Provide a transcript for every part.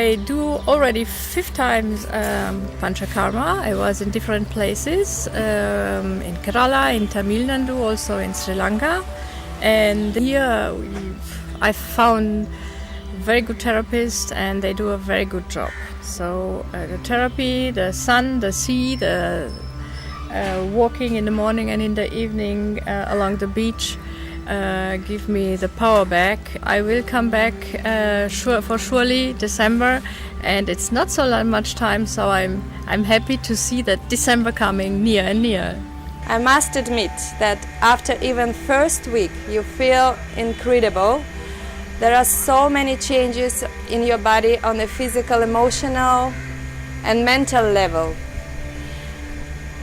I do already 5 times Panchakarma. I was in different places, in Kerala, in Tamil Nadu, also in Sri Lanka. And here I found very good therapists and they do a very good job. So the therapy, the sun, the sea, the walking in the morning and in the evening along the beach give me the power back. I will come back surely December, and it's not so much time, so I'm happy to see that December coming near and near. I must admit that after even first week you feel incredible. There are so many changes in your body on the physical, emotional and mental level.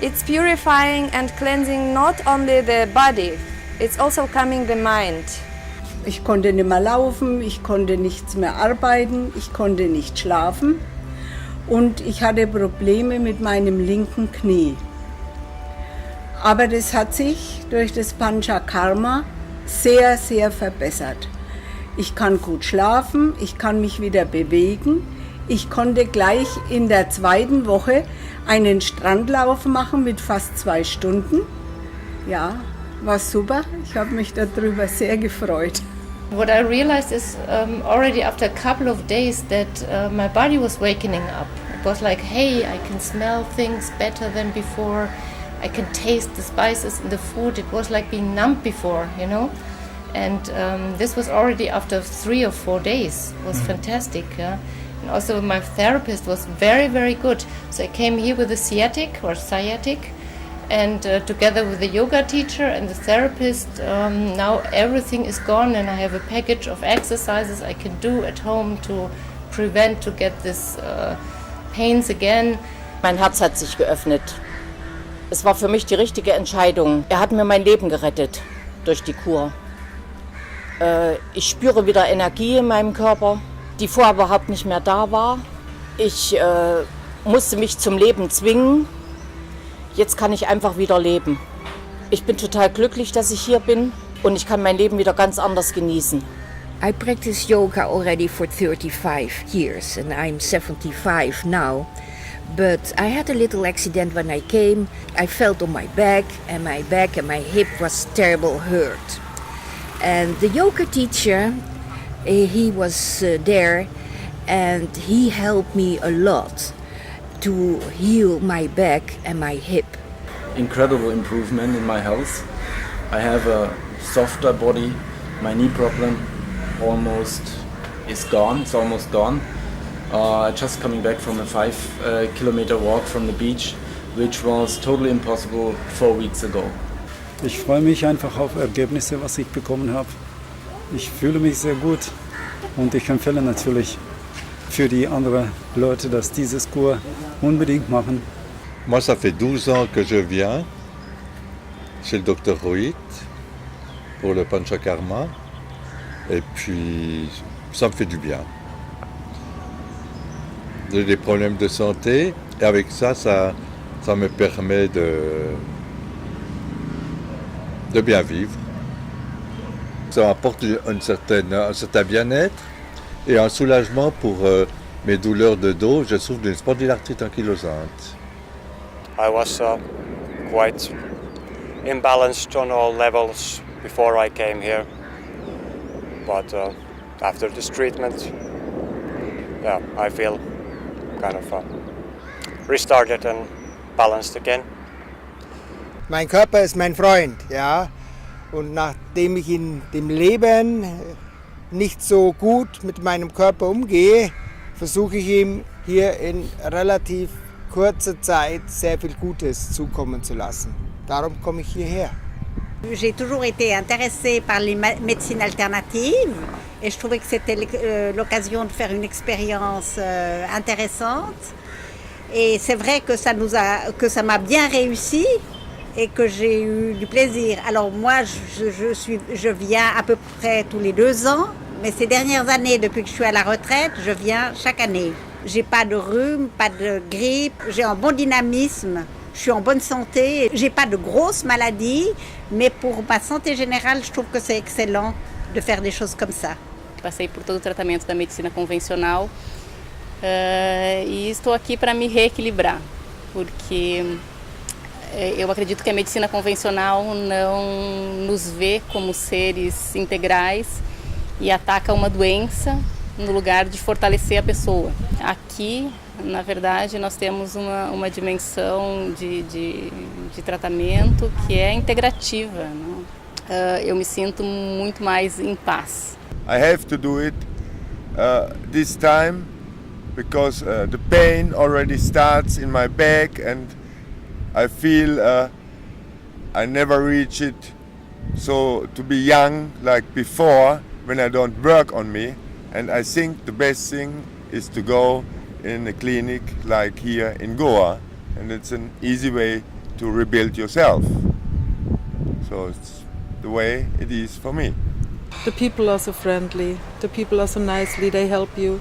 It's purifying and cleansing not only the body, it's also calming the mind. Ich konnte nicht mehr laufen, ich konnte nichts mehr arbeiten, ich konnte nicht schlafen und ich hatte Probleme mit meinem linken Knie. Aber das hat sich durch das Panchakarma sehr, sehr verbessert. Ich kann gut schlafen, ich kann mich wieder bewegen. Ich konnte gleich in der 2. Woche einen Strandlauf machen mit fast 2 Stunden. Ja, war super. Ich habe mich darüber sehr gefreut. What I realized is already after a couple of days that my body was wakening up. It was like, hey, I can smell things better than before. I can taste the spices in the food. It was like being numb before, you know. And this was already after 3 or 4 days. It was fantastic. Yeah? And also my therapist was very, very good. So I came here with a sciatic, and together with the yoga teacher and the therapist, now everything is gone, and I have a package of exercises I can do at home to prevent to get this pains again. Mein Herz hat sich geöffnet. Es war für mich die richtige Entscheidung. Er hat mir mein Leben gerettet durch die Kur. Ich spüre wieder Energie in meinem Körper, die vorher überhaupt nicht mehr da war. Ich musste mich zum Leben zwingen. Jetzt kann ich einfach wieder leben. Ich bin total glücklich, dass ich hier bin und ich kann mein Leben wieder ganz anders genießen. I practice yoga already for 35 years and I'm 75 now. But I had a little accident when I came. I fell on my back and my hip was terrible hurt. And the yoga teacher, he was there and he helped me a lot to heal my back and my hip. Incredible improvement in my health. I have a softer body. My knee problem almost is gone. It's almost gone. Just coming back from a 5-kilometer walk from the beach, which was totally impossible 4 weeks ago. Ich freue mich einfach auf Ergebnisse, was ich bekommen habe. Ich fühle mich sehr gut und ich empfehle natürlich für die anderen Leute, dass dieses Kur unbedingt machen. Moi, ça fait 12 ans que je viens chez le Dr Rohit pour le Panchakarma et puis ça me fait du bien. J'ai des problèmes de santé et avec ça me permet de bien vivre. Ça m'apporte un certain bien-être et un soulagement pour mes douleurs de dos. Je souffre d'une spondylarthrite ankylosante. I was quite imbalanced on all levels before I came here, but after this treatment, yeah, I feel kind of restarted and balanced again. Mein Körper ist mein Freund, ja. Und nachdem ich in dem Leben nicht so gut mit meinem Körper umgehe, versuche ich ihm hier in relativ kurzer Zeit sehr viel Gutes zukommen zu lassen. Darum komme ich hierher. J'ai toujours été intéressée par les médecines alternatives et je trouvais que c'était l'occasion de faire une expérience intéressante. Et c'est vrai que ça m'a bien réussi et que j'ai eu du plaisir. Alors moi, je viens à peu près tous les 2 ans, mais ces dernières années, depuis que je suis à la retraite, je viens chaque année. J'ai pas de rhume, pas de grippe, j'ai un bon dynamisme. Je suis en bonne santé, j'ai pas de grosses maladies, mais pour ma santé générale, je trouve que c'est excellent de faire des choses comme ça. Passei por todo o tratamento da medicina convencional e estou aqui para me reequilibrar, porque eu acredito que a medicina convencional não nos vê como seres integrais e ataca uma doença no lugar de fortalecer a pessoa. Aqui, na verdade, nós temos uma dimensão de tratamento que é integrativa, né? Eu me sinto muito mais em paz. I have to do it this time because the pain already starts in my back and I feel I never reach it. So to be young like before when I don't work on me, and I think the best thing is to go in a clinic like here in Goa, and it's an easy way to rebuild yourself. So it's the way it is for me. The people are so friendly, the people are so nicely, they help you.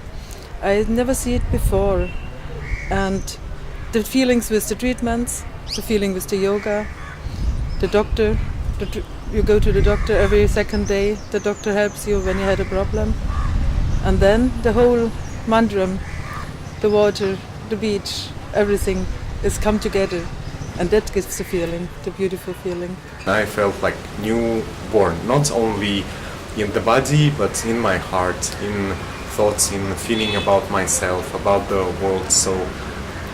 I never see it before. And the feelings with the treatments, the feeling with the yoga, the doctor, you go to the doctor every second day, the doctor helps you when you had a problem. And then the whole mandram, the water, the beach, everything is come together. And that gives the feeling, the beautiful feeling. I felt like newborn, not only in the body, but in my heart, in thoughts, in feeling about myself, about the world. So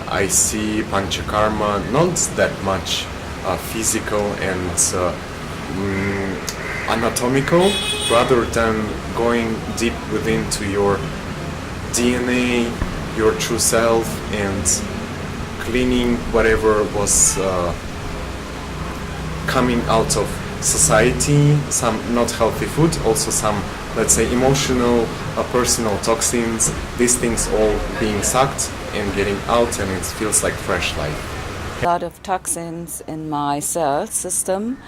I see Panchakarma not that much physical and anatomical, rather than going deep within to your DNA, your true self, and cleaning whatever was coming out of society, some not healthy food, also some, let's say, emotional, personal toxins, these things all being sucked and getting out, and it feels like fresh life. A lot of toxins in my cell system,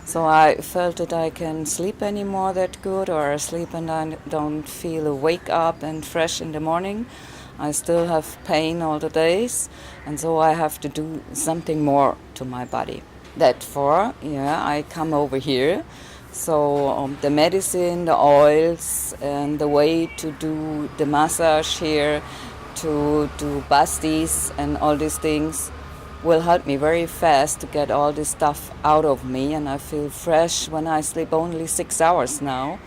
so I felt that I can sleep anymore that good, or sleep and I don't feel wake up and fresh in the morning. I still have pain all the days, and so I have to do something more to my body. Therefore, I come over here. So the medicine, the oils, and the way to do the massage here, to do bastis and all these things will help me very fast to get all this stuff out of me, and I feel fresh when I sleep only 6 hours now.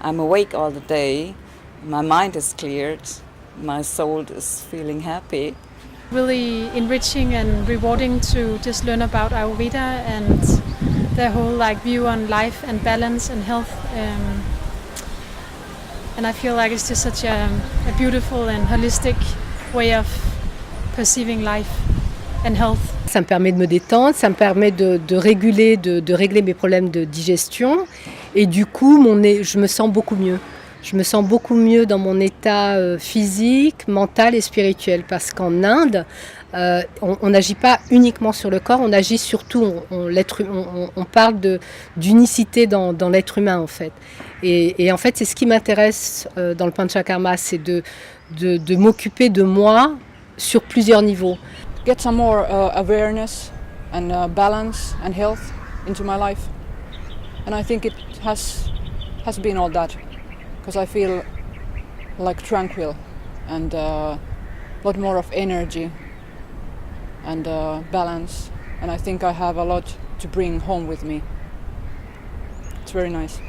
I'm awake all the day, my mind is cleared, my soul is feeling happy. Really enriching and rewarding to just learn about Ayurveda and their whole view on life and balance and health. And I feel like it's just such a beautiful and holistic way of perceiving life and health. Ça me permet de me détendre, ça me permet de régler mes problèmes de digestion, et du coup je me sens beaucoup mieux. Je me sens beaucoup mieux dans mon état physique, mental et spirituel, parce qu'en Inde, on n'agit pas uniquement sur le corps, on agit surtout, on parle d'unicité dans l'être humain en fait. Et en fait, c'est ce qui m'intéresse dans le Panchakarma, c'est de m'occuper de moi sur plusieurs niveaux. Get some more awareness and balance and health into my life, and I think it has been all that, because I feel like tranquil and a lot more of energy and balance, and I think I have a lot to bring home with me. It's very nice.